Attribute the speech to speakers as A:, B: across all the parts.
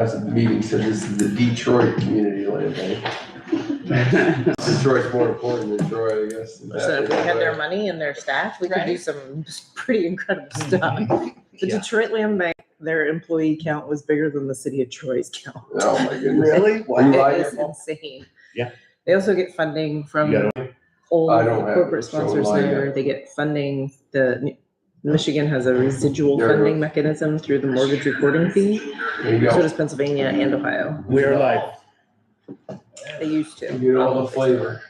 A: That's the meeting said this is the Detroit Community Land Bank. Detroit's more important than Troy, I guess.
B: So if they had their money and their staff, we could do some pretty incredible stuff. The Detroit Land Bank, their employee count was bigger than the city of Troy's count.
A: Oh my goodness.
C: Really?
B: It is insane.
C: Yeah.
B: They also get funding from old corporate sponsors there. They get funding. Michigan has a residual funding mechanism through the mortgage reporting fee. So does Pennsylvania and Ohio.
C: We are live.
B: They used to.
A: You get all the flavor.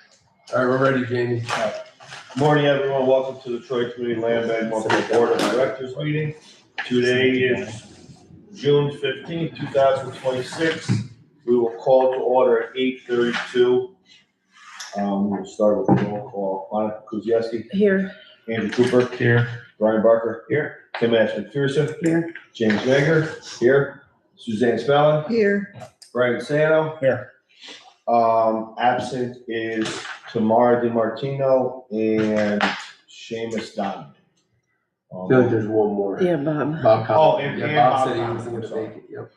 A: All right, we're ready, Jamie.
D: Morning, everyone. Welcome to the Troy Community Land Bank Monthly Board of Directors meeting. Today is June 15th, 2026. We will call to order at 8:32. We'll start with the roll call. Monica Kuzieski.
B: Here.
D: Andrew Cooper. Here. Brian Barker. Here. Tim Ashman-Pearson.
B: Here.
D: James Mager. Here. Suzanne Spellin.
B: Here.
D: Brian Sano.
C: Here.
D: Absent is Tamara DiMartino and Seamus Don.
A: I feel like there's one more.
B: Yeah, Bob.
A: Bob Collins.
D: Oh, and
A: Bob
D: Bob
A: said he
D: Collins,
A: was going to
D: sorry.
A: make it, yep.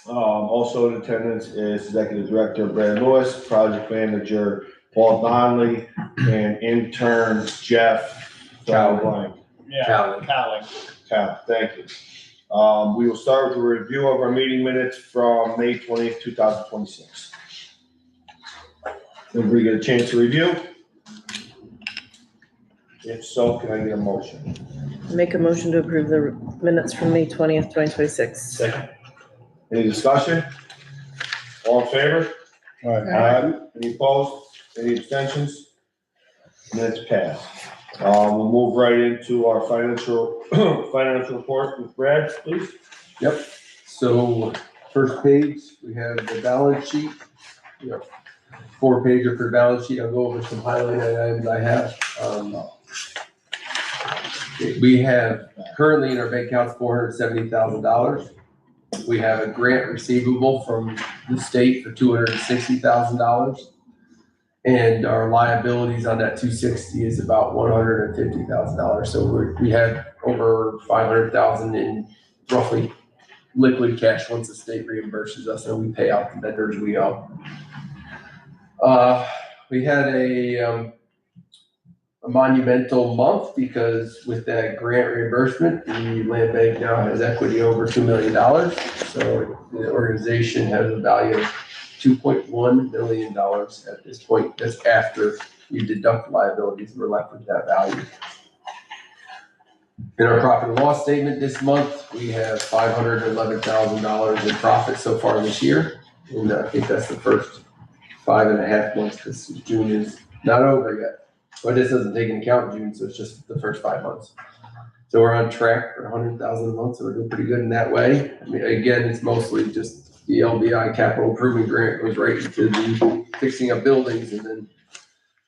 D: Also in attendance is Executive Director Brad Lewis, Project Manager Paul Donnelly, and intern Jeff
A: Cowling.
D: Cal, thank you. We will start with a review of our meeting minutes from May 20th, 2026. Everybody get a chance to review? If so, can I get a motion?
B: Make a motion to approve the minutes from May 20th, 2026.
C: Second.
D: Any discussion? All in favor? Aye. Any opposed? Any abstentions? Minutes passed. We'll move right into our financial report with Brad, please.
A: Yep. So first page, we have the balance sheet. Yep. 4-pager for the balance sheet. I'll go over some highlighted items I have. We have currently in our bank accounts $470,000. We have a grant receivable from the state for $260,000. And our liabilities on that 260 is about $150,000. So we had over 500,000 in roughly liquid cash once the state reimburses us and we pay out the vendors we owe. We had a monumental month because with that grant reimbursement, the land bank now has equity over $2 million. So the organization has a value of $2.1 million at this point. That's after you deduct liabilities, we're left with that value. In our profit and loss statement this month, we have $511,000 in profit so far this year. And I think that's the first 5.5 months because June is not over yet. But this doesn't take into account June, so it's just the first 5 months. So we're on track for 100,000 a month, so we're doing pretty good in that way. I mean, again, it's mostly just the LBI capital improvement grant goes right into the fixing up buildings, and then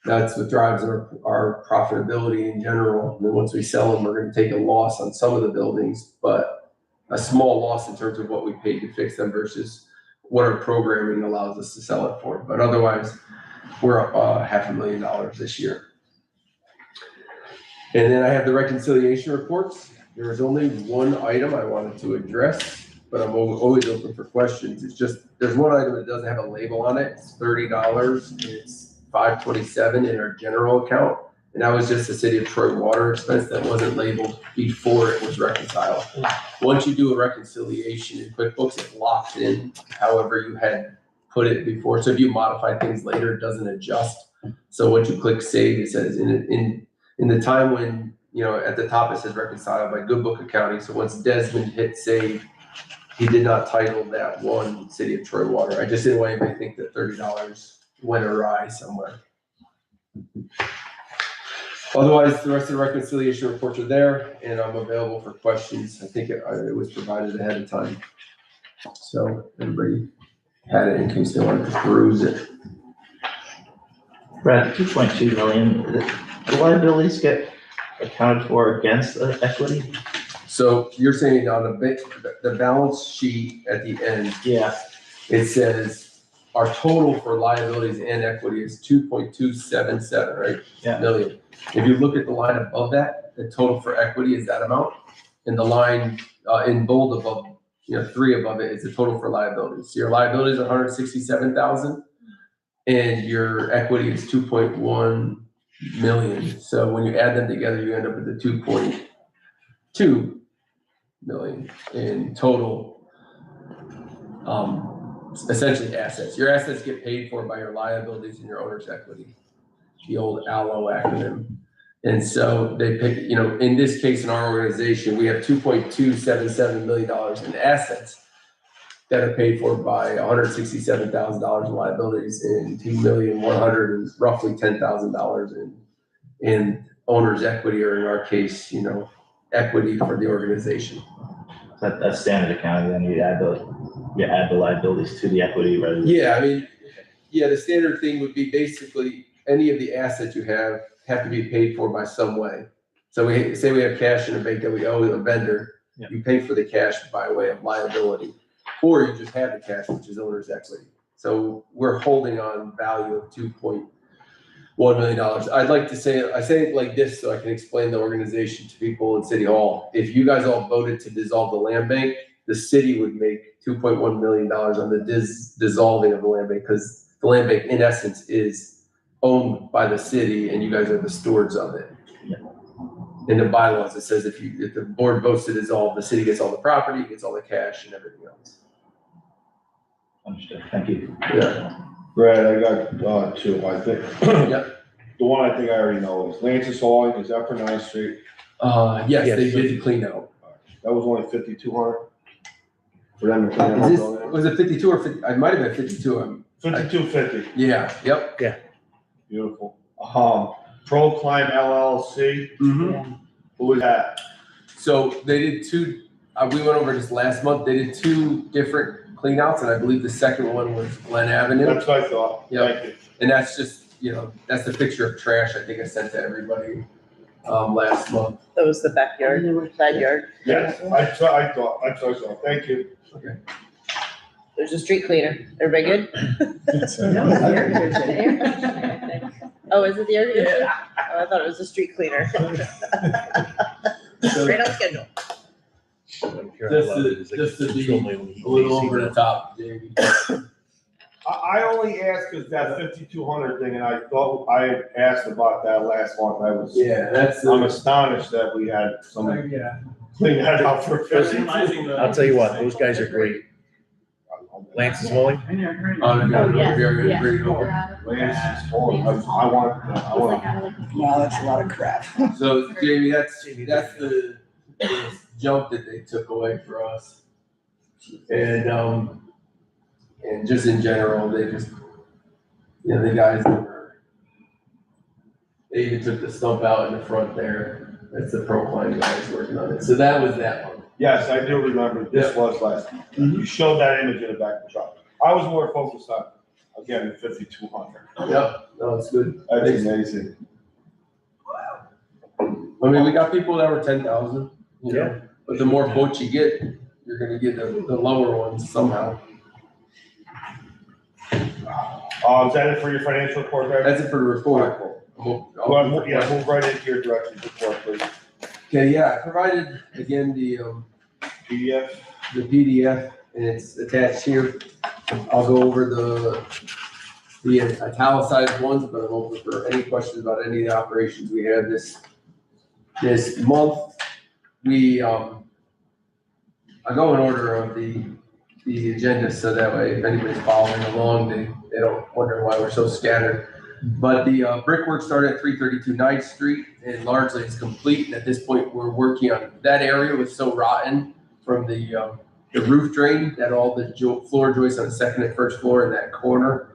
A: that's what drives our profitability in general. And then once we sell them, we're going to take a loss on some of the buildings, but a small loss in terms of what we paid to fix them versus what our programming allows us to sell it for. But otherwise, we're up $500,000 this year. And then I have the reconciliation reports. There was only one item I wanted to address, but I'm always open for questions. It's just, there's one item that doesn't have a label on it. It's $30. It's $527 in our general account. And that was just the city of Troy water expense that wasn't labeled before it was reconciled. Once you do a reconciliation in QuickBooks, it locks in however you had put it before. So if you modify things later, it doesn't adjust. So once you click save, it says in the time when, you know, at the top it says reconciled by Good Book Accounting. So once Desmond hit save, he did not title that one City of Troy water. I just didn't want anybody to think that $30 went awry somewhere. Otherwise, the rest of the reconciliation reports are there, and I'm available for questions. I think it was provided ahead of time. So everybody had it in case they wanted to peruse it.
E: Brad, 2.2 million, the liabilities get accounted for against equity?
A: So you're saying on the balance sheet at the end,
E: Yeah.
A: it says our total for liabilities and equity is 2.277, right?
E: Yeah.
A: Million. If you look at the line above that, the total for equity is that amount. And the line in bold above 3 above it is the total for liabilities. So your liabilities are 167,000 and your equity is 2.1 million. So when you add them together, you end up with the 2.2 million in total, essentially assets. Your assets get paid for by your liabilities and your owner's equity, the old ALLO acronym. And so they pick, in this case, in our organization, we have $2.277 million in assets that are paid for by $167,000 in liabilities and $2,100,000 and roughly $10,000 in owner's equity, or in our case, equity for the organization.
E: That's standard accounting, then you add the liabilities to the equity rather than.
A: Yeah, the standard thing would be basically any of the assets you have to be paid for by some way. So we say we have cash in a bank that we owe a vendor, you pay for the cash by way of liability, or you just have the cash, which is owner's equity. So we're holding on value of $2.1 million. I'd like to say, I say it like this so I can explain the organization to people in City Hall. If you guys all voted to dissolve the land bank, the city would make $2.1 million on the dissolving of the land bank, because the land bank in essence is owned by the city and you guys are the stewards of it. In the bylaws, it says if the board votes to dissolve, the city gets all the property, gets all the cash and everything else.
E: Understood, thank you.
A: Yeah.
D: Brad, I got, 2, I think.
A: Yep.
D: The one I think I already know is Lance's Hauling, is that for 9th Street?
A: Yes, they did the clean out.
D: That was only 5,200? For them to clean out?
A: Was it 52 or 50? I might have been 52.
D: 5,250,
A: Yeah, yep.
D: beautiful. Pro Climb LLC,
A: Mm-hmm.
D: who was that?
A: So they did 2, we went over just last month, they did 2 different clean outs, and I believe the second one was Glen Avenue.
D: That's what I thought,
A: Yep.
D: thank you.
A: And that's just, that's the picture of trash I think I sent to everybody last month.
B: That was the backyard, side yard.
D: Yes, I thought, thank you.
B: There's a street cleaner. Everybody good? Oh, is it the air conditioner? Oh, I thought it was a street cleaner. Right on schedule.
A: Just to be a little over the top, Jamie.
D: I only asked because that 5,200 thing, and I thought I had asked about that last month. I'm astonished that we had somebody clean that out for 50.
C: I'll tell you what, those guys are great. Lance is Woolley.
A: Very great over.
D: Lance is full. I want.
F: No, that's a lot of crap.
A: So Jamie, that's the jump that they took away for us. And just in general, they just, the guys they even took the stump out in the front there. That's the Pro Climb guys working on it. So that was that one.
D: Yes, I do remember. This was last month. You showed that image in the back of the truck. I was more focused on, again, the 5,200.
A: Yep, no, it's good.
D: That's amazing.
A: We got people that were 10,000, but the more quotes you get, you're gonna get the lower ones somehow.
D: Is that it for your financial report, Greg?
A: That's it for the report.
D: Move right into your director's report, please.
A: Okay, yeah, I provided again the
D: PDF.
A: PDF, and it's attached here. I'll go over the italicized ones, but I'm open for any questions about any of the operations we had this month. I go in order of the agenda, so that way if anybody's following along, they don't wonder why we're so scattered. But the brickwork started at 332 9th Street, and largely it's complete. And at this point, we're working on that area was so rotten from the roof drain that all the floor joists on the second and first floor in that corner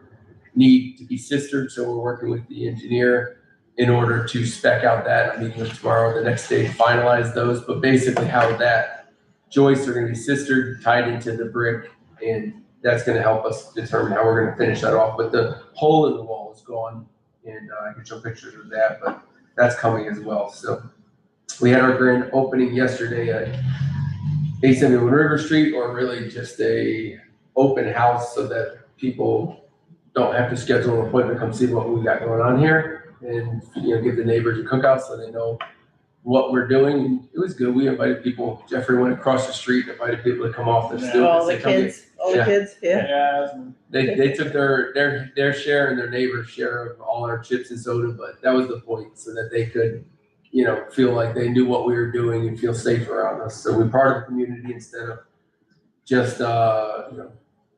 A: need to be sistered. So we're working with the engineer in order to spec out that. I'm meeting with tomorrow or the next day to finalize those. But basically how that joists are going to be sistered, tied into the brick, and that's going to help us determine how we're going to finish that off. But the hole in the wall is gone, and I can show pictures of that, but that's coming as well. So we had our grand opening yesterday at 871 River Street, or really just a open house so that people don't have to schedule an appointment, come see what we got going on here, and give the neighbors a cookout so they know what we're doing. It was good. We invited people. Jeffrey went across the street, invited people to come off the stoop.
B: All
A: and
B: the
A: say, "Come get-"
B: kids, all the
A: Yeah.
B: kids, yeah.
D: Yeah.
A: They took their share and their neighbor's share of all our chips and soda, but that was the point, so that they could, feel like they knew what we were doing and feel safe around us. So we're part of the community instead of just,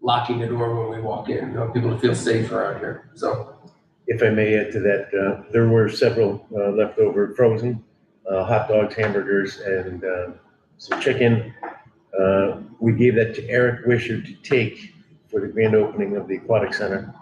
A: locking the door when we walk in, people to feel safe around here, so.
C: If I may add to that, there were several leftover frozen hot dogs, hamburgers, and some chicken. We gave that to Eric Wisher to take for the grand opening of the aquatic center,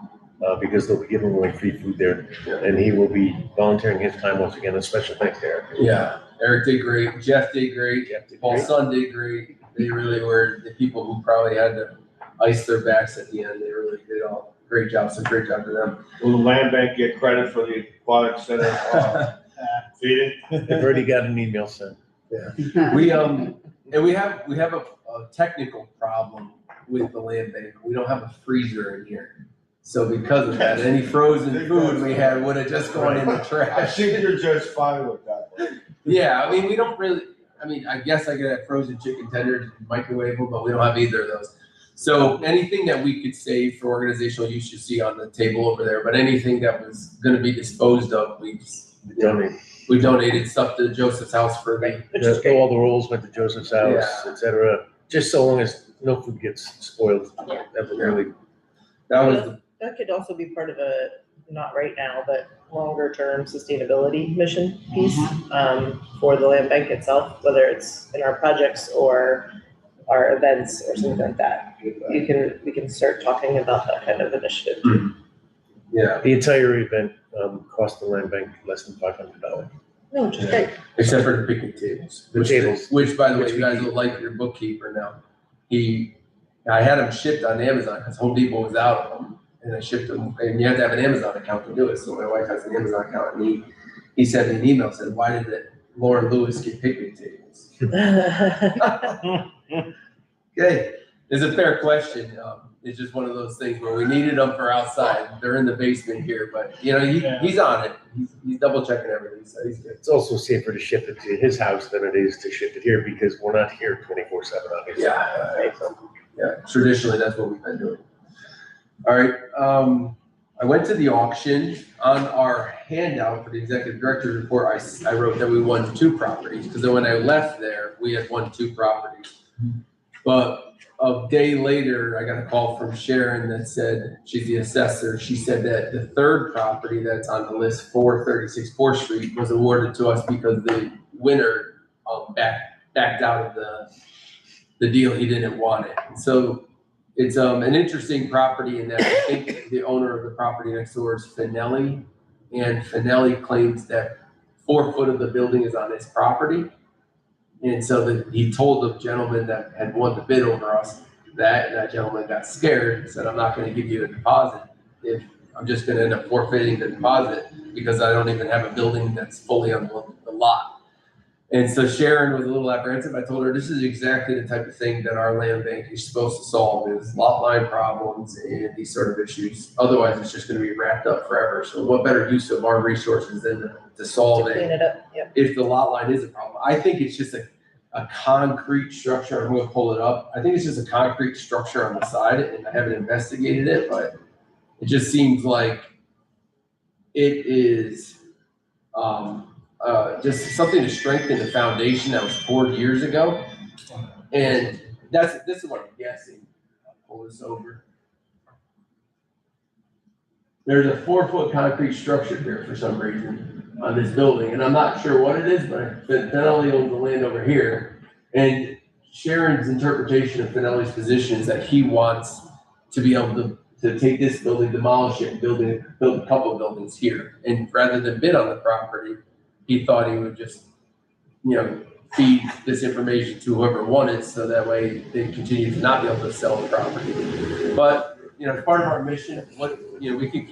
C: because they'll be giving away free food there.
A: Yeah.
C: And he will be volunteering his time once again. A special thanks to Eric.
A: Yeah, Eric did great, Jeff did great,
C: Jeff did
A: Paul's
C: great.
A: son did great. They really were the people who probably had to ice their backs at the end. They really did all great job, so great job to them.
D: Will the land bank get credit for the aquatic center feeding?
C: I've already got an email sent.
A: We, and we have a technical problem with the land bank. We don't have a freezer in here. So because of that, any frozen food we had would have just gone in the
D: I
A: trash.
D: think you're just fine with that.
A: Yeah, I mean, we don't really, I guess I could have frozen chicken tenders, microwavable, but we don't have either of those. So anything that we could save for organizational use, you see on the table over there, but anything that was gonna be disposed of, we donated stuff to Joseph's house for
C: All the rolls went to Joseph's house, etc. Just so long as no food gets spoiled.
B: Yeah.
C: That was really,
A: that was,
B: That could also be part of a, not right now, but longer term sustainability mission piece, for the land bank itself, whether it's in our projects or our events or something like that. We can start talking about that kind of initiative.
A: yeah,
C: the entire event cost the land bank less than $500.
B: No, which is great.
A: except for the picnic tables.
C: The tables.
A: Which, by the way,
C: Which
A: you
C: we
A: guys
C: keep.
A: will like your bookkeeper now. I had them shipped on Amazon because Home Depot was out of them. And I shipped them, and you have to have an Amazon account to do it. So my wife has an Amazon account, and he sent me an email, said, "Why did Lauren Lewis get picnic tables?" Okay, it's a fair question. It's just one of those things where we needed them for outside. They're in the basement here, but he's on it. He's double checking everything, so he's good.
C: It's also safer to ship it to his house than it is to ship it here because we're not here 24/7, obviously.
A: Yeah, traditionally, that's what we've been doing. All right, I went to the auction. On our handout for the executive director's report, I wrote that we won 2 properties, because then when I left there, we had won 2 properties. But a day later, I got a call from Sharon that said, she's the assessor, she said that the 3rd property that's on the list, 436 4th Street, was awarded to us because the winner backed out of the deal. He didn't want it. So it's an interesting property in that I think the owner of the property next door is Finelli, and Finelli claims that 4 foot of the building is on his property. And so he told the gentleman that had won the bid over us that, and that gentleman got scared and said, "I'm not gonna give you a deposit if I'm just gonna end up forfeiting the deposit because I don't even have a building that's fully on the lot." And so Sharon was a little apprehensive. I told her this is exactly the type of thing that our land bank is supposed to solve, is lot line problems and these sort of issues. Otherwise, it's just gonna be wrapped up forever. So what better use of our resources than to solve
B: To
A: it
B: clean it up, yep.
A: if the lot line is a problem? I think it's just a concrete structure. I'm gonna pull it up. I think it's just a concrete structure on the side, and I haven't investigated it, but it just seems like it is just something to strengthen the foundation that was poured years ago. And this is what I'm guessing. I'll pull this over. There's a 4-foot concrete structure here for some reason on this building, and I'm not sure what it is, but Finelli owns the land over here. And Sharon's interpretation of Finelli's position is that he wants to be able to take this building, demolish it, and build a couple of buildings here. And rather than bid on the property, he thought he would just, feed this information to whoever wanted, so that way they continue to not be able to sell the property. But, as part of our mission, we can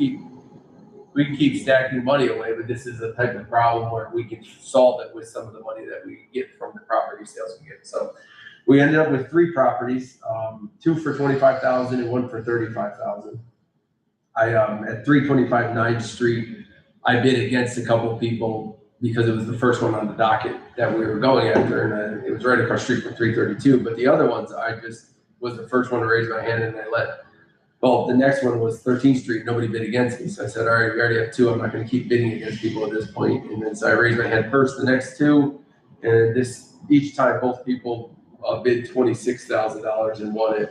A: keep stacking money away, but this is a type of problem where we can solve it with some of the money that we get from the property sales we get. So we ended up with 3 properties, 2 for $25,000 and 1 for $35,000. At 325 9th Street, I bid against a couple of people because it was the first one on the docket that we were going after, and it was right across the street from 332. But the other ones, I just was the first one to raise my hand, and well, the next one was 13th Street. Nobody bid against me. So I said, all right, we already have two. I'm not going to keep bidding against people at this point. And then so I raised my hand first, the next two. And each time both people bid $26,000 and won it.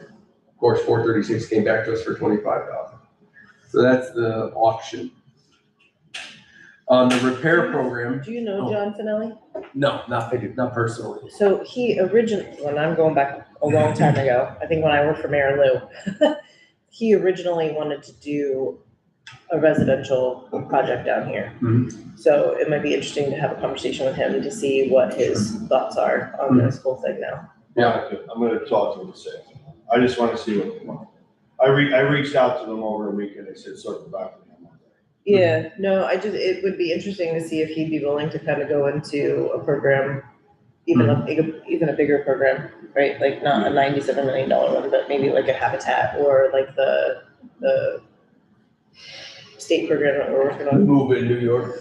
A: Of course, 436 came back to us for $25,000. So that's the auction. On the repair program.
B: Do you know John Finelli?
A: No, not personally.
B: So he originally, when I'm going back a long time ago, I think when I worked for Mayor Lou, he originally wanted to do a residential project down here.
A: Mhm.
B: So it might be interesting to have a conversation with him to see what his thoughts are on this whole thing now.
D: Yeah, I'm gonna talk to them and say, I just wanna see what they want. I reached out to them over a week and they said circle back to me on Monday.
B: Yeah, no, it would be interesting to see if he'd be willing to kind of go into a program, even a bigger program, right? Like not a $97 million one, but maybe like a Habitat or like the state program that we're working on.
A: Move in New York.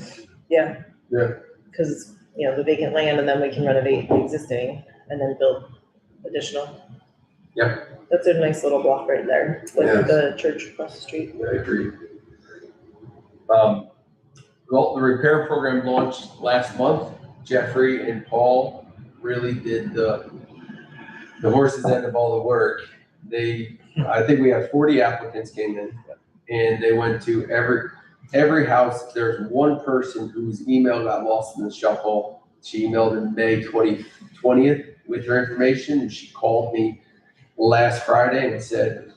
B: Yeah.
A: Yeah.
B: Cause the vacant land, and then we can renovate the existing and then build additional.
A: Yep.
B: That's a nice little block right there, with
A: Yes.
B: the church across the street.
A: I agree. Well, the repair program launched last month. Jeffrey and Paul really did the horse's end of all the work. I think we had 40 applicants came in, and they went to every house. There's one person whose email got lost in the shuffle. She emailed in May 20th with her information, and she called me last Friday and said,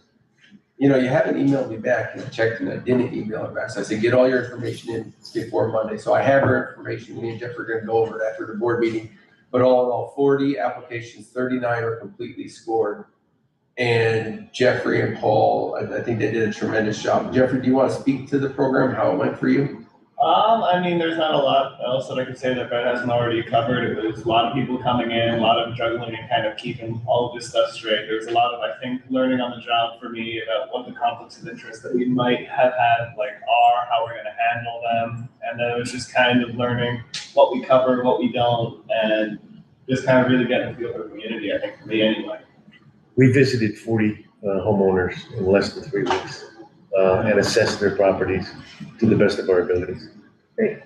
A: you haven't emailed me back. And I checked and I didn't email her back. So I said, get all your information in before Monday. So I have her information. Me and Jeff are going to go over it after the board meeting. But all in all, 40 applications, 39 are completely scored. And Jeffrey and Paul, I think they did a tremendous job. Jeffrey, do you want to speak to the program, how it went for you?
G: There's not a lot else that I could say that Brett hasn't already covered. It was a lot of people coming in, a lot of juggling and kind of keeping all of this stuff straight. There was a lot of, I think, learning on the job for me about what the conflicts of interest that we might have had, are, how we're gonna handle them. And then it was just kind of learning what we cover, what we don't, and just kind of really getting a feel for the community, I think, for me anyway.
C: We visited 40 homeowners in less than 3 weeks and assessed their properties to the best of our abilities.
B: Great.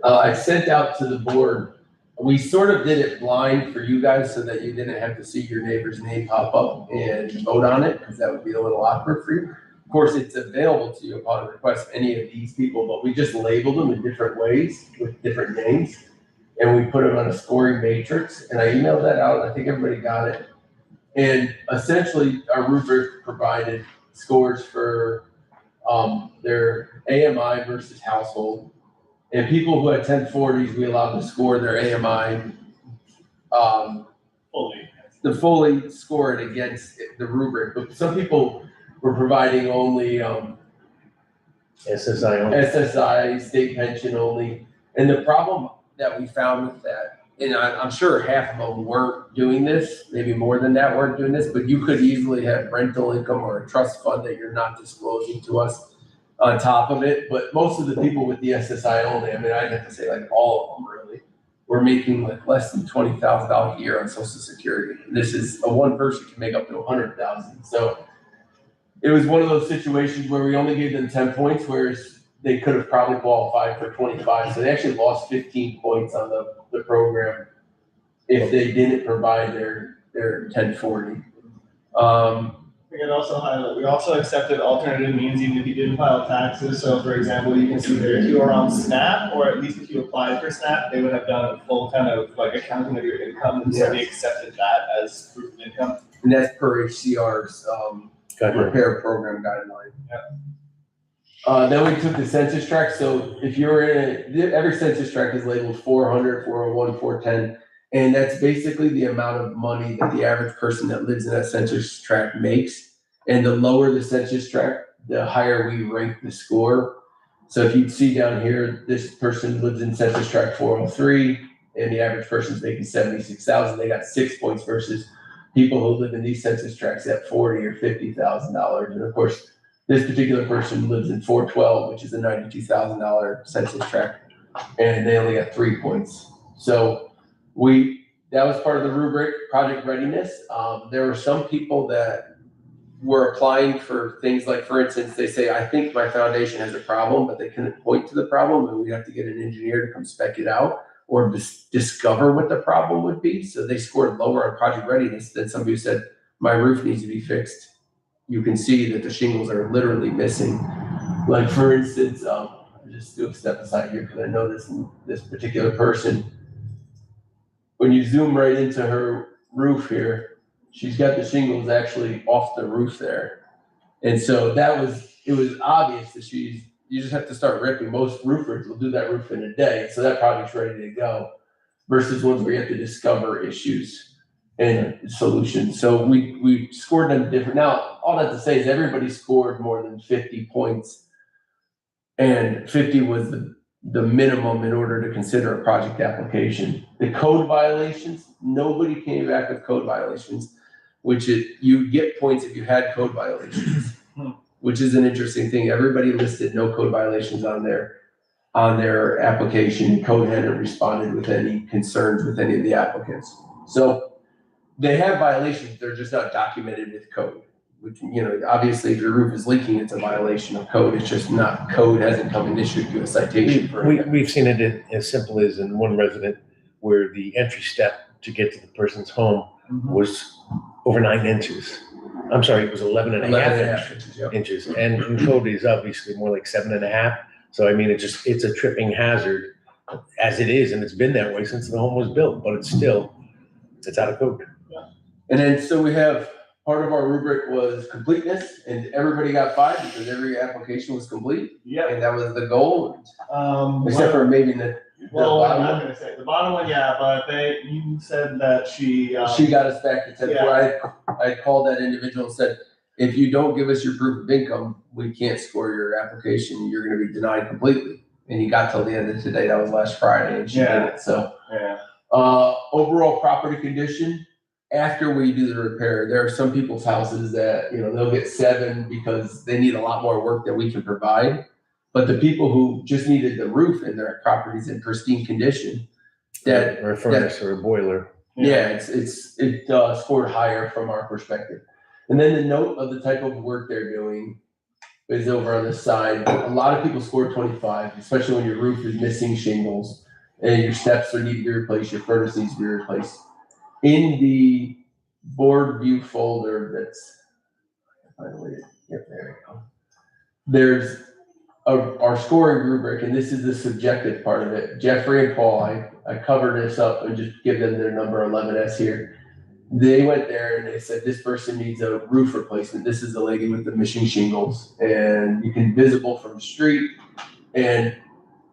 A: I sent out to the board, we sort of did it blind for you guys so that you didn't have to see your neighbor's name pop up and vote on it, because that would be a little awkward for you. Of course, it's available to you upon request, any of these people, but we just labeled them in different ways with different names. And we put them on a scoring matrix, and I emailed that out, and I think everybody got it. And essentially, our rubric provided scores for their AMI versus household. And people who had 1040s, we allowed to score their AMI, fully score it against the rubric. But some people were providing only
C: SSI only.
A: SSI, state pension only. And the problem that we found with that, and I'm sure half of them weren't doing this, maybe more than that weren't doing this, but you could easily have rental income or a trust fund that you're not disclosing to us on top of it. But most of the people with the SSI only, I'd have to say all of them really, were making less than $20,000 a year on Social Security. And this is one person can make up to 100,000. So it was one of those situations where we only gave them 10 points, whereas they could have probably qualified for 25. So they actually lost 15 points on the program if they didn't provide their 1040.
G: We could also highlight, we also accepted alternative means even if you didn't file taxes. So for example, you can see there if you are on SNAP, or at least if you applied for SNAP, they would have done a full kind of accounting of your income. And so we accepted that as proof of income.
A: And that's per HCR's
C: Guideline.
A: repair program guideline.
G: Yeah.
A: Then we took the census tract. So if you're every census tract is labeled 400, 401, 410. And that's basically the amount of money that the average person that lives in that census tract makes. And the lower the census tract, the higher we rank the score. So if you see down here, this person lives in census tract 403, and the average person's making 76,000, they got 6 points versus people who live in these census tracts at $40,000 or $50,000. And of course, this particular person lives in 412, which is a $92,000 census tract. and they only got 3 points. So that was part of the rubric, project readiness. There were some people that were applying for things like, for instance, they say, I think my foundation has a problem, but they couldn't point to the problem, and we have to get an engineer to come spec it out or discover what the problem would be. So they scored lower on project readiness than somebody who said, my roof needs to be fixed. You can see that the shingles are literally missing. Like, for instance, I'll just do a step aside here because I know this particular person. When you zoom right into her roof here, she's got the shingles actually off the roof there. And so it was obvious that you just have to start ripping. Most roofers will do that roof in a day. So that project's ready to go versus ones where you have to discover issues and solutions. So we scored them different. Now, all that to say is everybody scored more than 50 points, and 50 was the minimum in order to consider a project application. The code violations, nobody came back with code violations, you get points if you had code violations, which is an interesting thing. Everybody listed no code violations on their application. Code hadn't responded with any concerns with any of the applicants. So they have violations, they're just not documented with code. Which, obviously if your roof is leaking, it's a violation of code. It's just not, code hasn't come and issued you a citation for it.
C: We've seen it as simple as in one resident where the entry step to get to the person's home was over 9 inches. I'm sorry, it was 11 and a half
A: inches, yep.
C: inches. And in code is obviously more like 7.5. So I mean, it's a tripping hazard as it is, and it's been that way since the home was built, but it's out of code.
A: And then, so we have, part of our rubric was completeness, and everybody got 5 because every application was complete.
G: Yep.
A: And that was the goal, except
G: Well,
A: for maybe the
G: well, I'm
A: bottom
G: not
A: one.
G: gonna say the bottom one, yeah, but you said that she.
A: She got us back to 10. I called that individual and said, if you don't give us your proof of income, we can't score your application. You're gonna be denied completely. And he got till the end of today. That was last Friday, and she did it, so.
G: Yeah.
A: Overall property condition, after we do the repair, there are some people's houses that, they'll get 7 because they need a lot more work that we can provide. But the people who just needed the roof and their property's in pristine condition,
C: Or a furnace or a boiler.
A: yeah, it scored higher from our perspective. And then the note of the type of work they're doing is over on the side. A lot of people scored 25, especially when your roof is missing shingles and your steps need to be replaced, your furnace needs to be replaced. In the board view folder there we go. There's our scoring rubric, and this is the subjective part of it. Jeffrey and Paul, I covered this up and just give them their number 11S here. They went there and they said, this person needs a roof replacement. This is the lady with the missing shingles, and you can visible from the street, and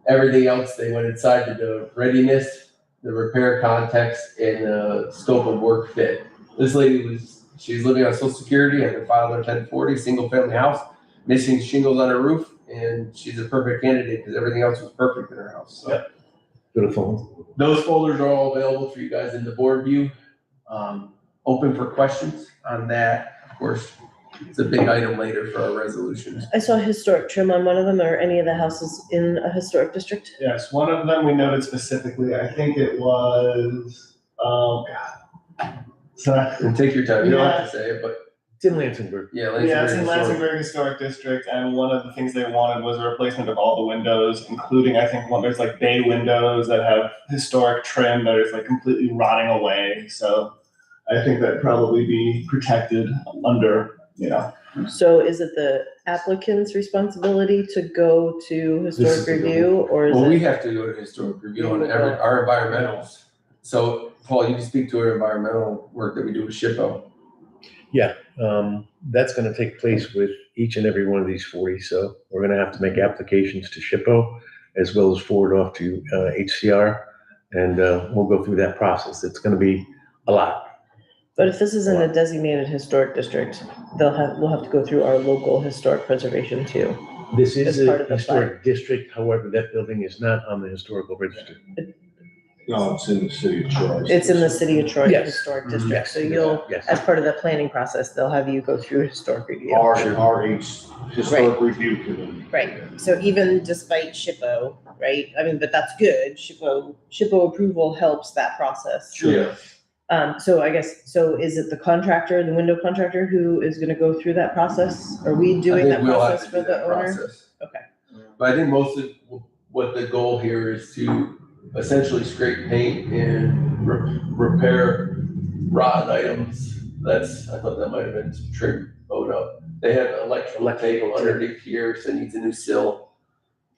A: everything else. They went inside to the readiness, the repair context, and the scope of work fit. This lady she's living on Social Security, had to file their 1040, single family house, missing shingles on her roof, and she's a perfect candidate because everything else was perfect in her house. So.
C: Yep. Beautiful.
A: Those folders are all available for you guys in the board view. Open for questions on that. Of course, it's a big item later for our resolutions.
H: I saw historic trim on one of them. Are any of the houses in a historic district?
G: Yes, one of them we noted specifically. I think it was. Oh God. So.
A: And take your time. You don't have to say it, but
C: It's in Lansingburg.
A: yeah,
G: Yeah, it's in Lansingburg Historic District, and one of the things they wanted was a replacement of all the windows, including, I think, there's like bay windows that have historic trim that is like completely rotting away. So I think that'd probably be protected under,
H: So is it the applicant's responsibility to go to historic review, or is
A: Well, we
H: it?
A: have to go to historic review on our environmentals. So Paul, you can speak to our environmental work that we do with SHPO.
C: Yeah, that's gonna take place with each and every one of these 40. So we're gonna have to make applications to SHPO as well as forward off to HCR. And we'll go through that process. It's gonna be a lot.
H: But if this is in a designated historic district, we'll have to go through our local historic preservation too.
C: This is
H: As part
C: a
H: of the
C: historic district, however, that building is not on the historical register.
D: No, it's in the city of Troy.
H: It's in the city of Troy
C: Yes.
H: Historic
A: Mhm.
H: District, so
C: Yes,
H: you'll,
C: yes.
H: as part of the planning process, they'll have you go through historic review.
D: RH, Historic Review Committee.
H: Right, so even despite SHPO, right, I mean, but that's good, SHPO approval helps that process.
A: Yeah.
H: So I guess, so is it the contractor, the window contractor who is gonna go through that process? Are we doing that process for the owner? Okay.
A: But I think most of what the goal here is to essentially scrape paint and repair rotten items. I thought that might have been trim bowed up. They have electrical tape underneath here, so it needs a new sill.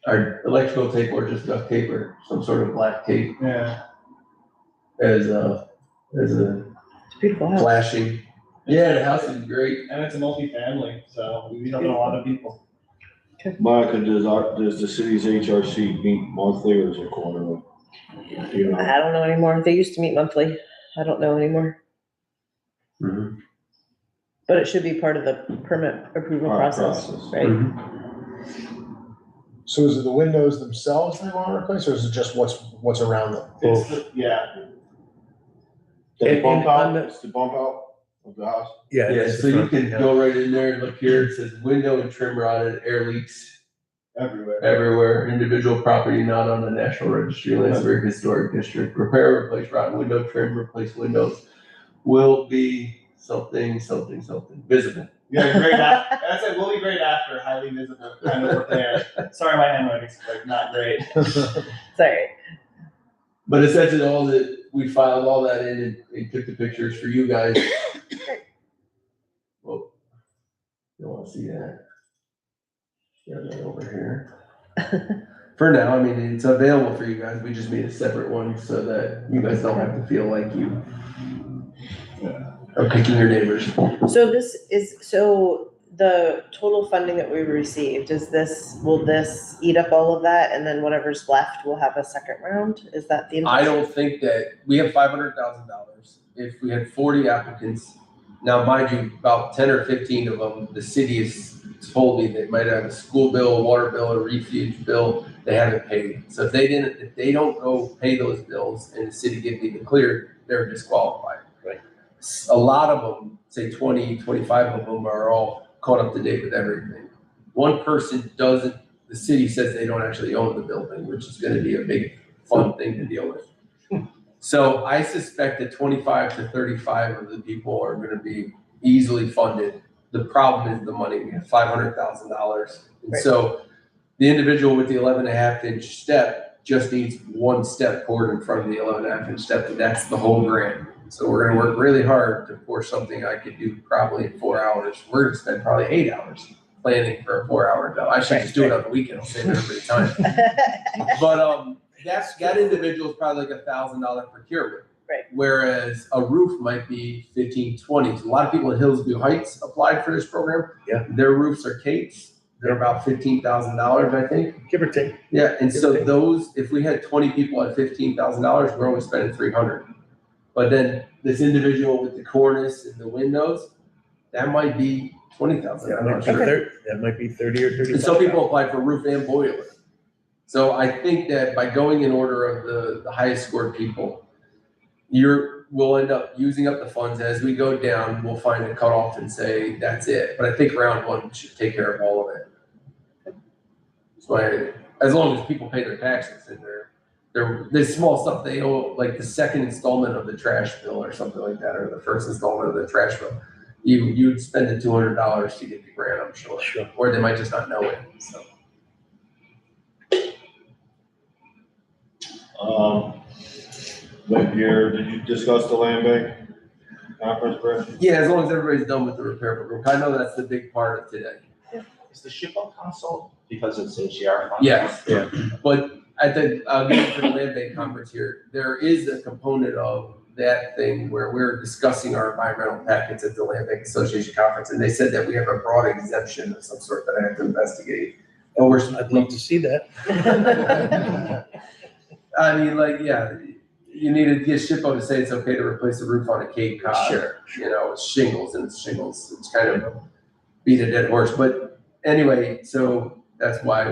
A: Or electrical tape or just duct tape or some sort of black tape
G: Yeah.
A: as a
H: It's a beautiful house.
A: flashing. Yeah, the house is great.
G: And it's a multi-family, so we have a lot of people.
D: Monica, does the city's HRC meet monthly or is it quarterly? You know,
H: I don't know anymore. They used to meet monthly. I don't know anymore.
A: Mhm.
H: But it should be part of the permit approval
D: Our
H: process,
D: process.
H: right?
I: So is it the windows themselves they want to replace, or is it just what's around them?
G: It's yeah.
D: the bump
C: And
D: out,
C: on the-
D: it's the bump out of the house?
C: Yeah.
A: Yeah,
C: that's the
A: so you
C: front,
A: can
C: yeah.
A: go right in there and look here, it says window and trim rotted, air leaks
G: Everywhere.
A: everywhere, individual property not on the National Registry, Lansbury Historic District, repair, replace rotten window, trim, replace windows, will be something, visible.
G: Yeah, great after, that's it, we'll be great after, highly visible, kind of repair. Sorry, my handwriting's like not great.
H: Sorry.
A: But essentially we filed all that in and took the pictures for you guys. Well, you wanna see that? Yeah, that over here. For now, I mean, it's available for you guys, we just made a separate one so that you guys don't have to feel like you are picking your neighbors.
H: So the total funding that we received, will this eat up all of that and then whatever's left, we'll have a second round? Is that the?
A: I don't think that, we have $500,000. If we had 40 applicants, now mind you, about 10 or 15 of them, the city has told me they might have a school bill, a water bill, a refuge bill, they haven't paid. So if they don't go pay those bills and the city gives me the clear, they're disqualified.
C: Right.
A: A lot of them, say 20, 25 of them are all caught up to date with everything. One person doesn't, the city says they don't actually own the building, which is gonna be a big fun thing to deal with. So I suspect that 25 to 35 of the people are gonna be easily funded. The problem is the money, we have $500,000. And
H: Right.
A: so the individual with the 11.5-inch step just needs one step poured in front of the 11.5-inch step, and that's the whole grant. So we're gonna work really hard to pour something I could do probably in 4 hours. We're gonna spend probably 8 hours planning for a 4-hour job. I should just do it on the weekend, I'll save everybody time. But, that individual is probably like $1,000 procurement.
H: Right.
A: Whereas a roof might be 15, 20. So a lot of people in Hillsview Heights applied for this program.
C: Yeah.
A: Their roofs are capes. They're about $15,000, I think.
C: Give or take.
A: Yeah, and so
C: Okay.
A: those, if we had 20 people at $15,000, we're only spending 300. But then this individual with the cornice and the windows, that might be 20,000.
C: That
A: I'm
C: might
A: not
C: be
A: sure.
C: 30, that might be 30 or 35.
A: And some people applied for roof and boiler. So I think that by going in order of the highest scored people, we'll end up using up the funds. As we go down, we'll find a cutoff and say, that's it. But I think round one should take care of all of it. So as long as people pay their taxes and there's small stuff they owe, like the second installment of the trash bill or something like that, or the first installment of the trash bill. You'd spend the $200 to get the grant, I'm sure.
C: Sure.
A: Or they might just not know it, so.
D: Did you discuss the land bank conference, Brett?
A: Yeah, as long as everybody's done with the repair program. I know that's the big part of today.
E: Is the SHPO console because it's HCR fund?
A: Yes.
C: Yeah.
A: But I'll get into the land bank conference here. There is a component of that thing where we're discussing our environmental packets at the Land Bank Association conference, and they said that we have a broad exemption of some sort that I have to investigate. And
C: I'd love to see that.
A: I mean, like, yeah, you need to get SHPO to say it's okay to replace the roof on a Cape Cod.
C: Sure.
A: You know, it's shingles and it's shingles. It's kind of beat a dead horse. But anyway, so that's why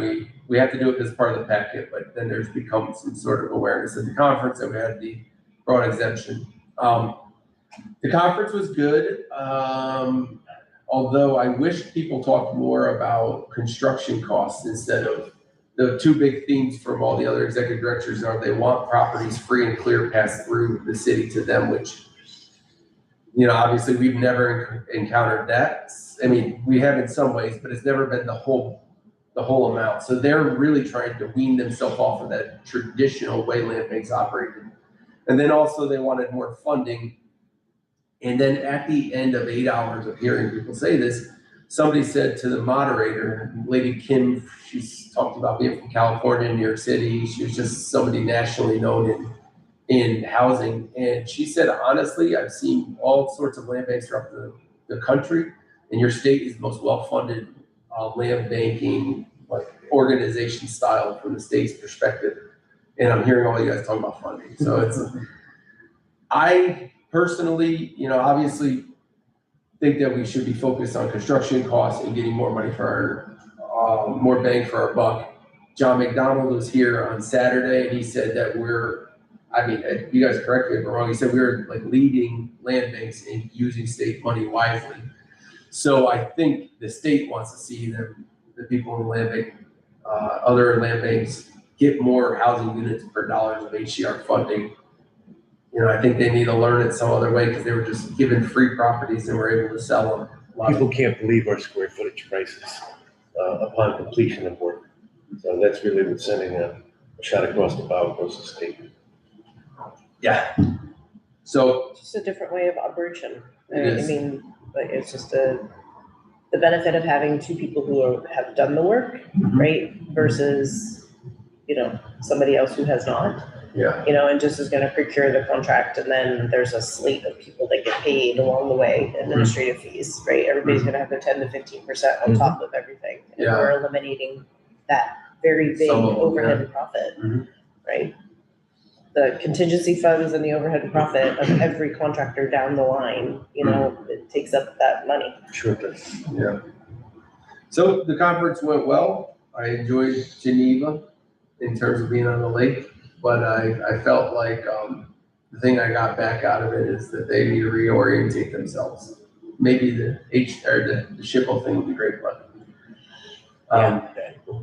A: we have to do it as part of the packet, but then there's become some sort of awareness at the conference that we had the broad exemption. The conference was good, although I wish people talked more about construction costs instead of the two big themes from all the other executive directors are they want properties free and clear passed through the city to them, which, you know, obviously we've never encountered that. I mean, we have in some ways, but it's never been the whole amount. So they're really trying to wean themselves off of that traditional way land banks operated. And then also they wanted more funding. And then at the end of 8 hours of hearing people say this, somebody said to the moderator, Lady Kim, she's talked about being from California, New York City. She was just somebody nationally known in housing. And she said, honestly, I've seen all sorts of land banks throughout the country, and your state is the most well-funded land banking like organization style from the state's perspective. And I'm hearing all you guys talk about funding. So it's, I personally, you know, obviously think that we should be focused on construction costs and getting more money for our, more bang for our buck. John McDonald was here on Saturday and he said that you guys correct me if I'm wrong, he said we were like leading land banks in using state money wisely. So I think the state wants to see the people in the land bank, other land banks get more housing units per dollars of HCR funding. You know, I think they need to learn it some other way because they were just given free properties and were able to sell them.
C: People can't believe our square footage prices upon completion of work. So that's really what's sending a shot across the bow across the state.
A: Yeah. So
H: Just a different way of operation. I
A: It is.
H: mean, like, it's just the benefit of having two people who have done the work, right? Versus, you know, somebody else who has not.
A: yeah,
H: You know, and just is gonna procure the contract, and then there's a slate of people that get paid along the way, administrative fees, right? Everybody's gonna have their 10 to 15% on top of everything. And
A: Yeah.
H: we're eliminating that very big
A: Some of them,
H: overhead and profit,
A: Mhm.
H: right? The contingency funds and the overhead and profit of every contractor down the line, you know, it takes up that money.
C: Sure does.
A: yeah. So the conference went well. I enjoyed Geneva in terms of being on the lake, but I felt like the thing I got back out of it is that they need to reorientate themselves. Maybe the SHPO thing would be great, but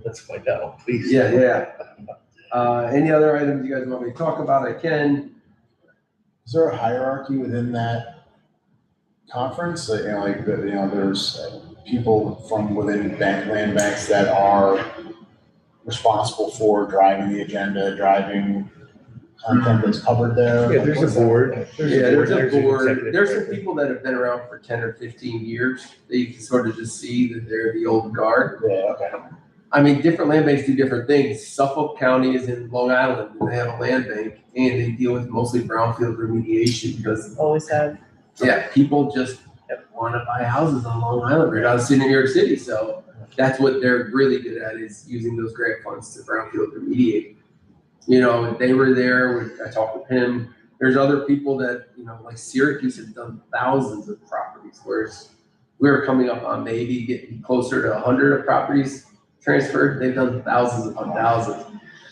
C: Let's find out, please.
A: yeah. Any other items you guys want me to talk about? I can.
I: Is there a hierarchy within that conference? That, you know, like, you know, there's people from within land banks that are responsible for driving the agenda, driving content that's covered there.
C: Yeah, there's a board.
A: There's a
C: an
A: board.
C: executive
A: There's some
C: director.
A: people that have been around for 10 or 15 years that you can sort of just see that they're the old guard.
I: Yeah, okay.
A: I mean, different land banks do different things. Suffolk County is in Long Island, and they have a land bank, and they deal with mostly brownfield remediation because,
H: Always have.
A: yeah, people just want to buy houses on Long Island right out of New York City. So that's what they're really good at, is using those grant funds to brownfield remediate. You know, they were there. I talked with him. There's other people that, you know, like Syracuse has done thousands of properties, whereas we were coming up on maybe getting closer to 100 of properties transferred. They've done thousands upon thousands.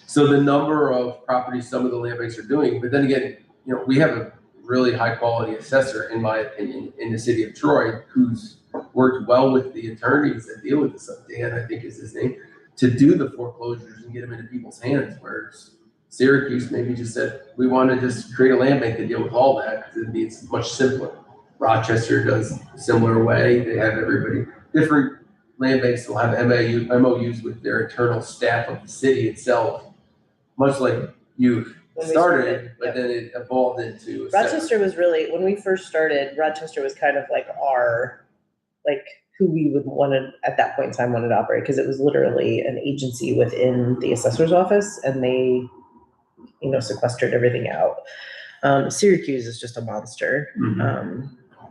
A: So the number of properties some of the land banks are doing, but then again, you know, we have a really high quality assessor, in my opinion, in the city of Troy, who's worked well with the attorneys that deal with this stuff. Dan, I think is his name, to do the foreclosures and get them into people's hands. Whereas Syracuse maybe just said, we want to just create a land bank to deal with all that because it's much simpler. Rochester does a similar way. They have everybody, different land banks will have MOUs with their internal staff of the city itself, much like you
H: When we
A: started, but
H: yep.
A: then it evolved into.
H: Rochester was really, when we first started, Rochester was kind of like who we would want to, at that point in time, wanted to operate, because it was literally an agency within the assessor's office, and they, you know, sequestered everything out. Syracuse is just a monster,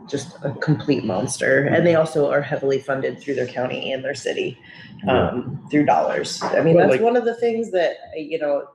H: just a complete monster. And they also are heavily funded through their county and their city, through dollars. I mean,
C: Well,
H: that's
C: like-
H: one of the things that, you know,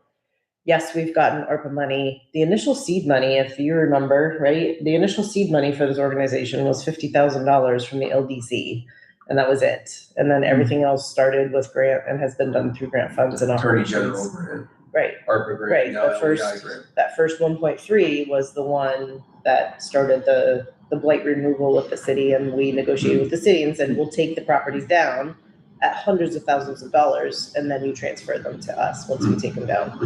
H: yes, we've gotten ARPA money. The initial seed money, if you remember, right? The initial seed money for this organization was $50,000 from the LDC. And that was it. And then everything else started with grant and has been done through grant funds and
A: Attorney
H: operations.
A: General grant,
H: Right,
A: ARPA grant,
H: right.
A: now
H: The first,
A: LEI grant.
H: that first 1.3 was the one that started the blight removal with the city, and we negotiated with the city and said, we'll take the properties down at hundreds of thousands of dollars, and then you transfer them to us once we take them down.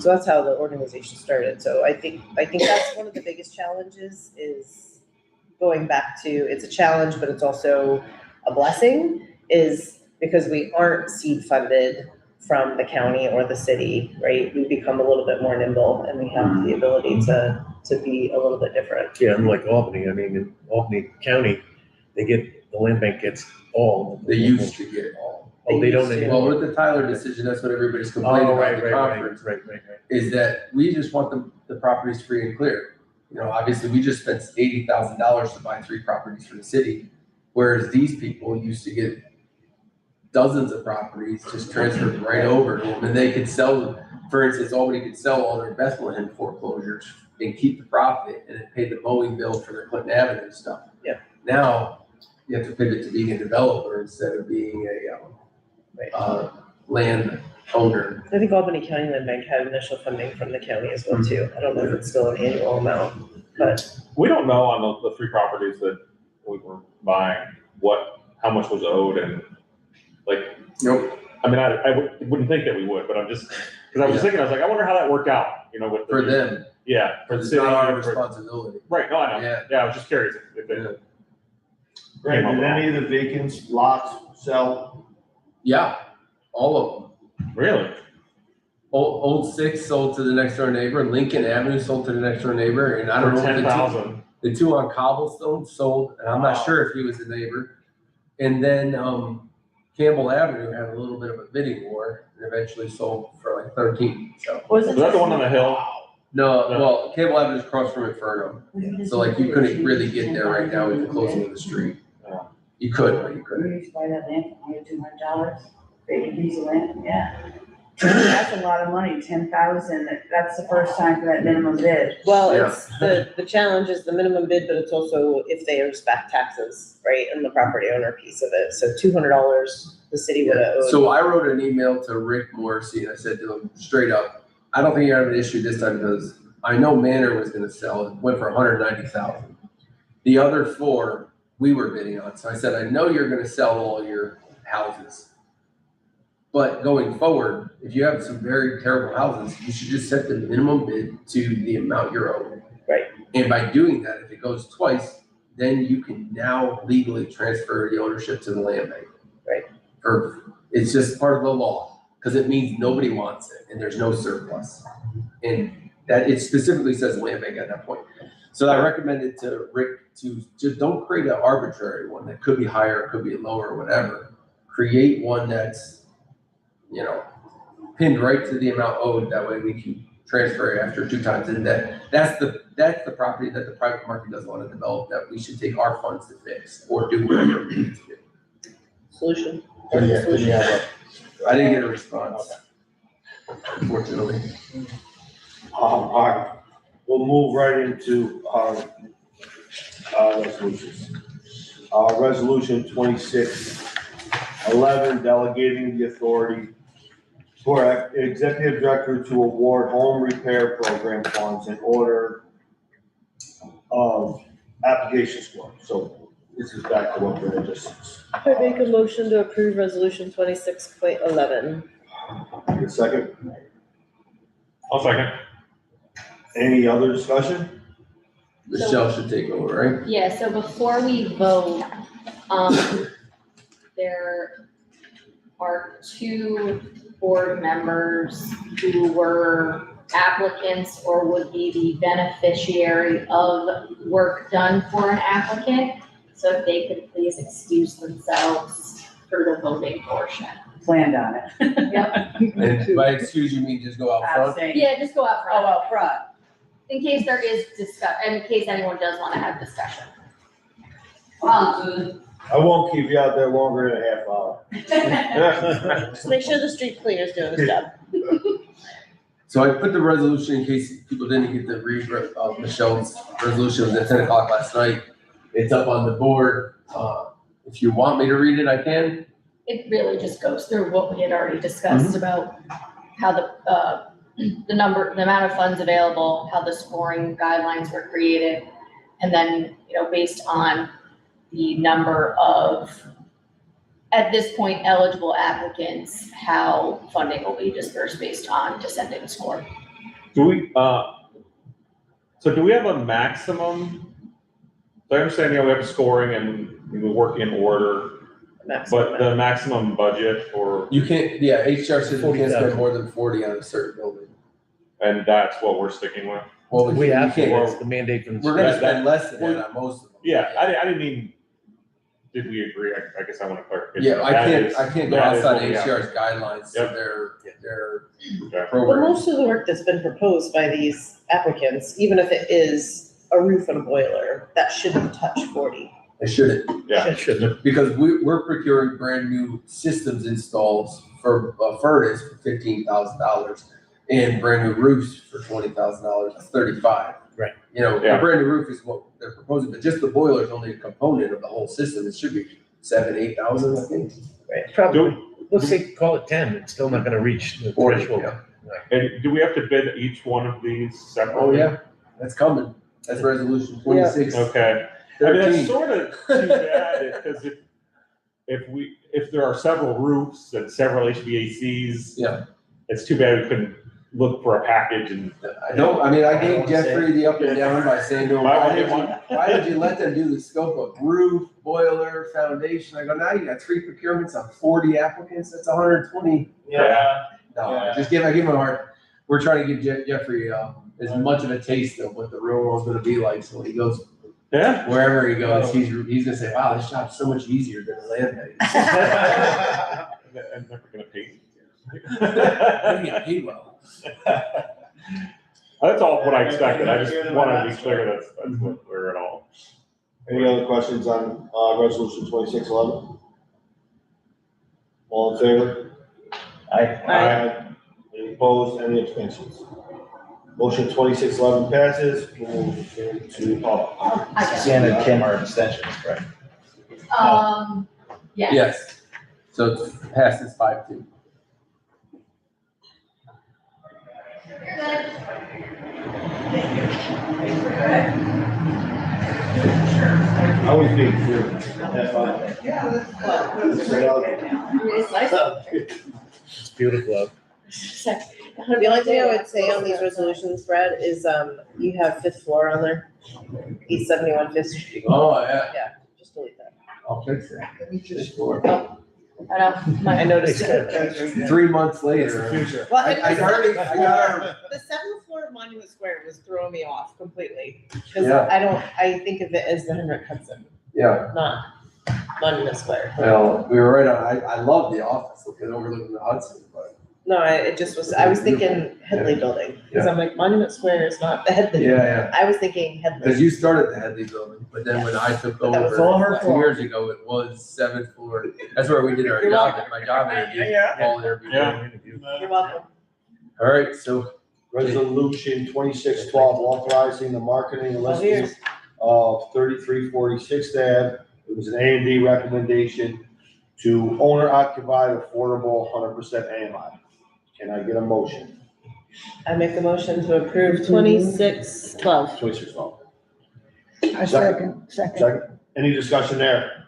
H: So that's how the organization started. So I think that's one of the biggest challenges is going back to, it's a challenge, but it's also a blessing, is because we aren't seed funded from the county or the city, right? We become a little bit more nimble and we have the ability to be a little bit different.
C: Yeah, unlike Albany, I mean, in Albany County, the land bank gets all.
A: They used to get all.
C: Oh, they don't
H: They used to.
A: Well,
C: anymore.
A: with the Tyler decision, that's what everybody's complaining
C: Oh,
A: about
C: right,
A: at the
C: right,
A: conference,
C: right.
A: is that we just want the properties free and clear. You know, obviously, we just spent $80,000 to buy 3 properties for the city, whereas these people used to get dozens of properties just transferred right over to them, and they could sell, for instance, Albany could sell all their Bethlehem foreclosures and keep the profit and then pay the mowing bill for their Clinton Avenue stuff.
H: Yeah.
A: Now, you have to pivot to being a developer instead of being a land owner.
H: I think Albany County Land Bank had initial funding from the county as well too. I don't know if it's still an annual amount, but
J: We don't know on the 3 properties that we were buying, how much was owed and like,
A: Nope.
J: I mean, I wouldn't think that we would, but I'm just, because I was thinking, I was like, I wonder how that worked out, with.
A: For them,
J: Yeah, for the
A: it's
J: city.
A: not our
J: for-
A: responsibility.
J: Right, no, I know.
A: Yeah.
J: Yeah, I was just curious if it.
D: Greg, did any of the vacant lots sell?
A: Yeah, all of them.
J: Really?
A: Old 6 sold to the next door neighbor, Lincoln Avenue sold to the next door neighbor, and I don't
J: For
A: know. if the two-
J: 10,000.
A: The 2 on Cobblestone sold, and I'm not
J: Wow.
A: sure if he was a neighbor. And then, Campbell Avenue had a little bit of a bidding war, and eventually sold for like 13, so.
H: was
J: Was that the one on the hill?
A: No, well, Campbell Avenue is across from Inferno, so like you couldn't really get there right now with the closing of the street.
J: Yeah.
A: You could, but you couldn't.
F: We used to buy that land for $200, vacant piece of land, yeah. That's a lot of money, 10,000, that's the first time for that minimum bid.
H: well,
A: Yeah.
H: it's the challenge is the minimum bid, but it's also if they owe back taxes, right? And the property owner piece of it. So $200 the city would have owed.
A: So I wrote an email to Rick Morrissey, and I said to him straight up, I don't think you have an issue this time because I know Manor was gonna sell, it went for 190,000. The other 4, we were bidding on, so I said, I know you're gonna sell all your houses. But going forward, if you have some very terrible houses, you should just set the minimum bid to the amount you're owed.
H: Right.
A: And by doing that, if it goes twice, then you can now legally transfer the ownership to the land bank.
H: Right.
A: Or it's just part of the law, because it means nobody wants it and there's no surplus. And that it specifically says land bank at that point. So I recommended to Rick to just don't create an arbitrary one that could be higher, could be lower, or whatever. Create one that's, pinned right to the amount owed. That way we can transfer it after 2 times. And that's the property that the private market doesn't want to develop, that we should take our funds to fix or do whatever we need to do.
H: Solution.
I: Did you have
A: I didn't get a response, unfortunately.
D: All right, we'll move right into our resolutions. Resolution 2611, delegating the authority for executive director to award home repair program funds in order of application score. So this is back to what we had just.
H: I make a motion to approve resolution 26.11.
D: Get a second?
J: I'll second.
D: Any other discussion?
A: Michelle should take over, right?
K: Yeah, so before we vote, there are 2 board members who were applicants or would be the beneficiary of work done for an applicant. So if they could please excuse themselves for the voting portion.
F: Planned on it.
K: Yep.
A: And by excuse, you mean just go out front?
F: Abstain.
K: Yeah, just go out
F: Oh,
K: front,
F: out front.
K: in case there is in case anyone does want to have discussion.
D: I won't keep you out there longer than a half hour.
H: Just make sure the street cleaner's doing his job.
A: So I put the resolution in case people didn't get to read Michelle's resolution. It was at 10 o'clock last night. It's up on the board. If you want me to read it, I can.
K: It really just goes through what we had already discussed about how the amount of funds available, how the scoring guidelines were created. And then, based on the number of, at this point, eligible applicants, how funding will be dispersed based on descending score.
J: Do we, so do we have a maximum? So I understand, we have scoring and we work in order, but the maximum budget for,
A: You can't, yeah, HR says you can't
C: 40,000.
A: spend more than 40 on a certain building.
J: and that's what we're sticking with?
A: Well,
C: We have to,
A: can't-
C: it's the mandate from the
A: We're gonna
C: state.
A: spend less than that on most of them.
J: Yeah, I didn't mean, did we agree? I guess I want to clarify.
A: Yeah, I can't go
J: that is
A: outside
J: what we have.
A: HR's guidelines, so
J: Yep.
A: their
J: Okay.
H: But
A: program.
H: most of the work that's been proposed by these applicants, even if it is a roof and a boiler, that shouldn't touch 40.
A: It shouldn't,
J: Yeah.
C: It shouldn't.
A: because we're procuring brand new systems installs for a furnace for $15,000 and brand new roofs for $20,000, that's 35.
C: Right.
A: A
J: Yeah.
A: brand new roof is what they're proposing, but just the boiler is only a component of the whole system. It should be 7,000-8,000, I think.
H: Right. Probably.
C: Let's say, call it 10, it's still not gonna reach the
A: 40,
C: threshold.
A: yeah.
J: And do we have to bid each one of these separately?
A: Oh, yeah, that's coming. That's resolution 26.
J: Okay. I mean,
A: 13.
J: that's sort of too bad, because if there are several roofs and several HVACs.
A: Yeah.
J: It's too bad we couldn't look for a package and.
A: I gave Jeffrey the up and down by saying to him,
J: Why
A: why did you let them do the scope of roof, boiler, foundation? I go, now you got 3 procurements on 40 applicants, that's 120.
J: Yeah.
A: No,
G: Yeah.
A: I give him a heart. We're trying to give Jeffrey, as much of a taste of what the real world's gonna be like, so when he goes,
J: Yeah.
A: wherever he goes, he's gonna say, wow, this job's so much easier than a land bank.
J: I'm never gonna pay.
A: You get paid well.
J: That's all what I expected. I just wanted to be clear that's what we're at all.
D: Any other questions on, resolution 2611? All in favor? Aye. Any opposed, any abstentions? Motion 2611 passes, we'll move to,
K: I guess.
E: Suzanne and Kim are abstentions, correct?
K: Yeah.
A: Yes, so it passes 5-2.
D: I always being clear. That's fine.
K: It's nice.
C: It's beautiful out.
H: The only thing I would say on these resolutions, Brad, is, you have 5th floor on there. East 71 Fifth Street.
A: Oh, yeah,
H: Yeah, just delete that.
A: I'll fix that.
K: I know.
H: I noticed it.
A: 3 months later.
H: Well,
A: I got our,
H: The 7th floor of Monument Square was throwing me off completely. Cause
A: Yeah.
H: I think of it as the Henrik Hudson,
A: yeah,
H: not Monument Square.
A: well, we were right on, I love the office, looking overlooking the Hudson, but,
H: No, it just was, I was thinking Headley Building, cause I'm like, Monument Square is not the Headley.
A: yeah.
H: I was thinking
A: Because
H: Headley.
A: you started the Headley building, but then when I took
H: But that was all
A: over
H: her
A: 2
H: fault.
A: years ago, it was 7th floor. That's where we did our
H: You're
A: job,
H: welcome.
A: my job interview,
H: Yeah.
A: all interview.
J: Yeah.
H: You're welcome.
A: All right, so
D: Resolution 2612, authorizing the marketing and listing
H: here's-
D: of 3346 Ave. It was an A&D recommendation to owner occupied affordable 100% AMI. Can I get a motion?
H: I make a motion to approve 2612.
D: 2612.
F: I second.
D: Second. Any discussion there?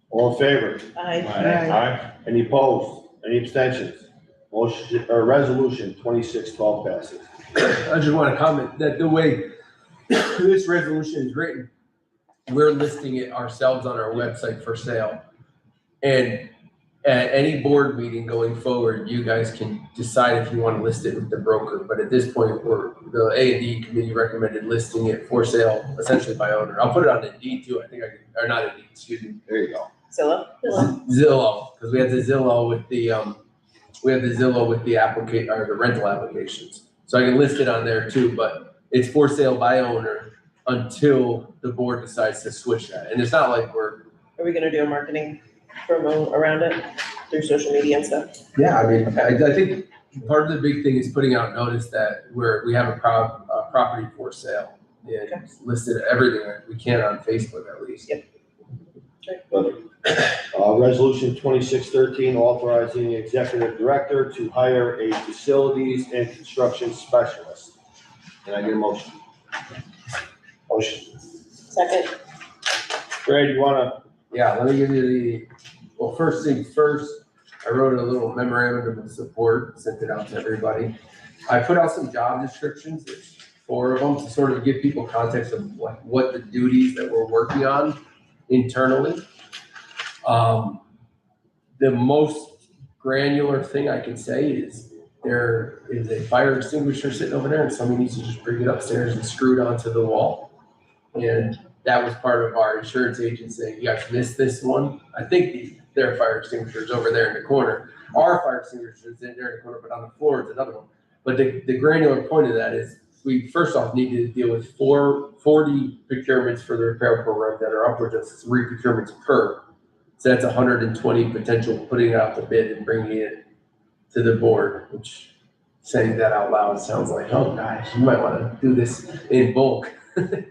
D: All in favor?
J: Aye.
D: Any opposed? Any abstentions? Motion, or resolution 2612 passes.
A: I just want to comment that the way this resolution is written, we're listing it ourselves on our website for sale. And at any board meeting going forward, you guys can decide if you want to list it with the broker. But at this point, the A&D committee recommended listing it for sale essentially by owner. I'll put it on Indeed too. I think I can, or not Indeed, excuse me.
D: There you go.
H: Zillow?
A: Zillow, because we had the Zillow with the, applicant, or the rental applications. So I can list it on there too, but it's for sale by owner until the board decides to switch that. And it's not like
H: Are we gonna do a marketing promo around it through social media and stuff?
A: yeah, I mean, I think part of the big thing is putting out notice that we have a property for sale. Yeah, listed everything we can on Facebook at least.
H: Yep.
D: Resolution 2613, authorizing the executive director to hire a facilities and construction specialist. Can I get a motion?
I: Motion.
H: Second.
D: Brad, you wanna?
A: Yeah, let me give you well, first things first, I wrote a little memorandum of support, sent it out to everybody. I put out some job descriptions, there's 4 of them, to sort of give people context of what the duties that we're working on internally. The most granular thing I can say is there is a fire extinguisher sitting over there and somebody needs to just bring it upstairs and screw it onto the wall. And that was part of our insurance agent saying, you guys missed this one. I think their fire extinguisher is over there in the corner. Our fire extinguisher is in there in the corner, but on the floor is another one. But the granular point of that is we first off need to deal with 40 procurements for the repair program that are upwards of 3 procurements per. So that's 120 potential putting it out to bid and bringing it to the board, which saying that out loud sounds like, oh gosh, you might want to do this in bulk. And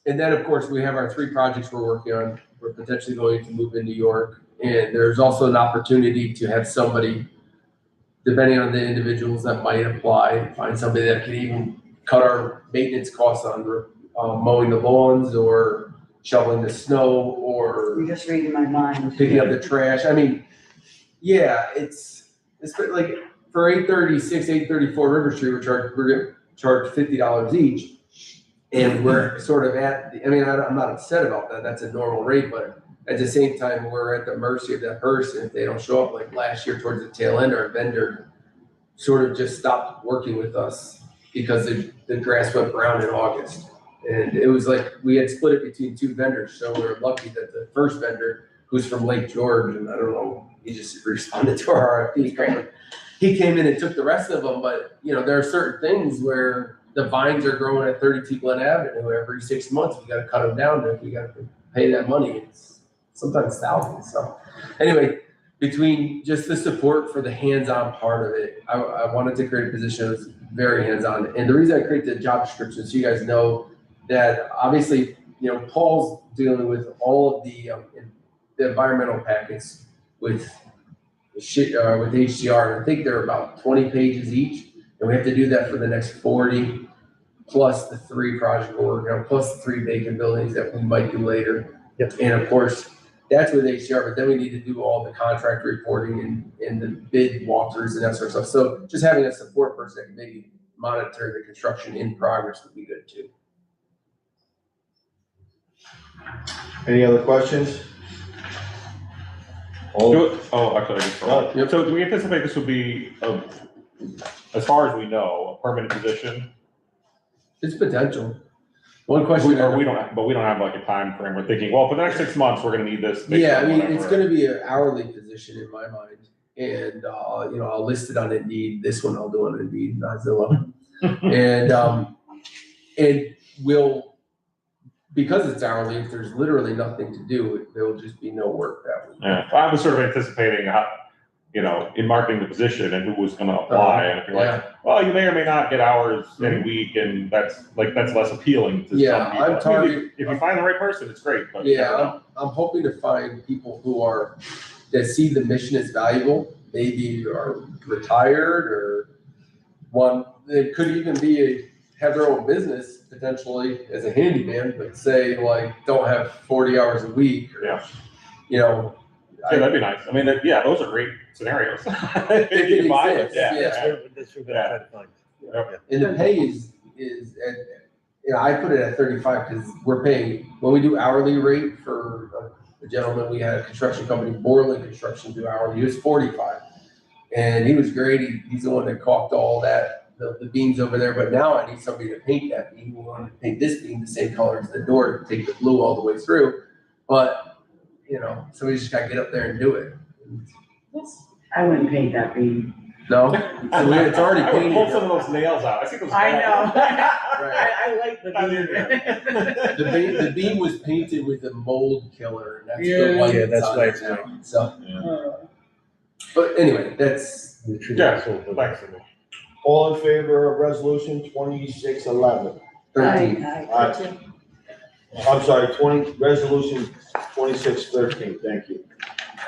A: then of course we have our 3 projects we're working on. We're potentially going to move in New York. And there's also an opportunity to have somebody, depending on the individuals that might apply, find somebody that can even cut our maintenance costs on mowing the lawns or shoveling the snow or
F: You're just reading my mind.
A: picking up the trash. I mean, yeah, it's like for 836, 834 River Street, we're gonna charge $50 each. And we're sort of I'm not upset about that. That's a normal rate, but at the same time, we're at the mercy of that person. If they don't show up, like last year towards the tail end, our vendor sort of just stopped working with us because the grass went brown in August. And it was like we had split it between 2 vendors. So we were lucky that the first vendor, who's from Lake George, and I don't know, he just responded to our RFP. He came in and took the rest of them. But, there are certain things where the vines are growing at 32 Glen Avenue every 6 months. We got to cut them down. And if we got to pay that money, it's sometimes thousands. So anyway, between just the support for the hands-on part of it, I wanted to create a position that was very hands-on. And the reason I create the job description, so you guys know that obviously, Paul's dealing with all of the environmental packets with HCR. And I think they're about 20 pages each. And we have to do that for the next 40, plus the 3 projects we're working on, plus the 3 vacant buildings that we might do later.
C: Yep.
A: And of course, that's with HCR, but then we need to do all the contract reporting and the bid walkthroughs and that sort of stuff. So just having a support person that can maybe monitor the construction in progress would be good too.
D: Any other questions?
J: Actually, I just forgot. So do we anticipate this will be, as far as we know, a permanent position?
A: It's potential. One question.
J: We don't have like a time frame. We're thinking, well, for the next 6 months, we're gonna need this.
A: Yeah, it's gonna be an hourly position in my mind. And, I'll list it on Indeed. This one I'll do on Indeed, not Zillow. And because it's hourly, if there's literally nothing to do, there will just be no work that week.
J: Yeah, I was sort of anticipating how, in marketing the position and who was gonna apply, and if you're like, well, you may or may not get hours any week, and that's less appealing to some people.
A: I'm targeting.
J: If you find the right person, it's great, but.
A: I'm hoping to find people that see the mission as valuable, maybe are retired or one, it could even be have their own business potentially as a handyman, but say like don't have 40 hours a week or,
J: Yeah, that'd be nice. I mean, those are great scenarios. If you can buy it,
C: That's what we're gonna try to find.
A: And the pay is I put it at 35 because we're paying, when we do hourly rate for the gentleman, we had a construction company, Borland Construction, do hourly, he was 45. And he was great. He's the one that caulked all that, the beams over there. But now I need somebody to paint that beam. We want to paint this beam the same color as the door to take the blue all the way through. But, somebody just got to get up there and do it.
F: I wouldn't paint that beam.
A: No? So it's already
J: I would
A: painted.
J: pull some of those nails out. I see those.
F: I know.
A: Right.
F: I like the beam.
A: The beam was painted with a mold killer. And that's
F: Yeah.
A: the white.
C: Yeah, that's
A: on
C: why
A: it
C: it's
A: now.
C: white.
A: So, but anyway, that's.
J: Thanks.
D: All in favor of resolution 2611?
A: 13.
F: Aye.
D: I'm sorry, resolution 2613, thank you.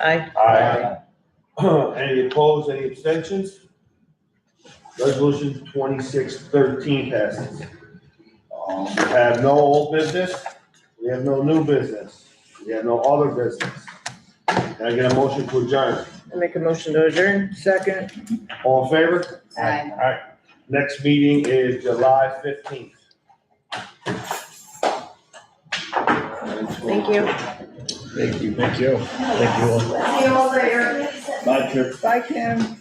H: Aye.
D: Aye. Any opposed, any abstentions? Resolution 2613 passes. We have no old business, we have no new business, we have no other business. Can I get a motion to adjourn?
H: I make a motion to adjourn.
B: Second.
D: All in favor?
F: Aye.
D: Alright, next meeting is July 15th.
H: Thank you.
A: Thank you.
C: Thank you. Thank you all.
F: See you all later.
D: Bye, Trip.
B: Bye, Kim.